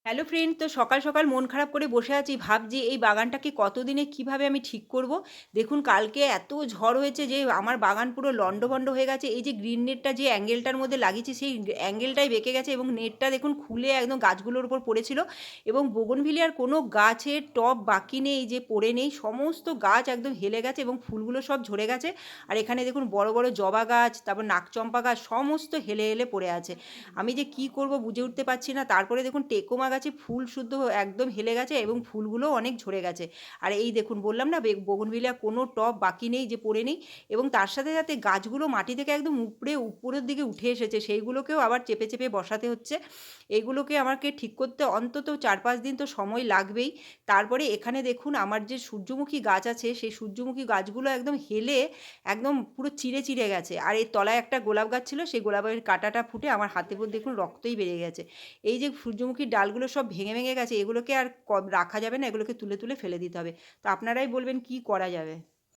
Hello friend, তো সকাল সকাল মন খারাপ করে বসে আছি, ভাবছি এই বাগানটাকে কতদিনে কিভাবে আমি ঠিক করব। দেখুন, কালকে এত ঝড় হয়েছে যে আমার বাগান পুরো লণ্ডভণ্ড হয়ে গেছে। এই যে গ্রিন নেটটা যে অ্যাঙ্গেলটার মধ্যে লাগিয়েছি সেই অ্যাঙ্গেলটাই বেঁকে গেছে এবং নেটটা দেখুন খুলে একদম গাছগুলোর উপর পড়েছিল। এবং বোগনভিলিয়ার কোনো গাছের টব বাকি নেই যে পড়ে নেই, সমস্ত গাছ একদম হেলে গেছে এবং ফুলগুলো সব ঝরে গেছে। আর এখানে দেখুন বড় বড় জবা গাছ, তারপর নাকচম্পা গাছ সমস্ত হেলে হেলে পড়ে আছে। আমি যে কি করব বুঝে উঠতে পারছি না। তারপরে দেখুন টেকোমা গাছে ফুল শুদ্ধ একদম হেলে গেছে এবং ফুলগুলোও অনেক ঝরে গেছে। আর এই দেখুন, বললাম না বোগনভিলিয়া কোনো টব বাকি নেই যে পড়ে নেই। এবং তার সাথে সাথে গাছগুলো মাটি থেকে একদম উপড়ে উপরের দিকে উঠে এসেছে, সেইগুলোকেও আবার চেপে চেপে বসাতে হচ্ছে। এইগুলোকে আমাকে ঠিক করতে অন্তত ৪-৫ দিন তো সময় লাগবেই। তারপরে এখানে দেখুন আমার যে সূর্যমুখী গাছ আছে সেই সূর্যমুখী গাছগুলো একদম হেলে একদম পুরো চিড়ে চিড়ে গেছে। আর এর তলায় একটা গোলাপ গাছ ছিল, সেই গোলাপের কাঁটাটা ফুটে আমার হাতে পুরো দেখুন রক্তই বেরিয়ে গেছে। এই যে সূর্যমুখীর ডালগুলো সব ভেঙে ভেঙে গেছে, এগুলোকে আর রাখা যাবে না, এগুলোকে তুলে তুলে ফেলে দিতে হবে। তো আপনারাই বলবেন কি করা যাবে।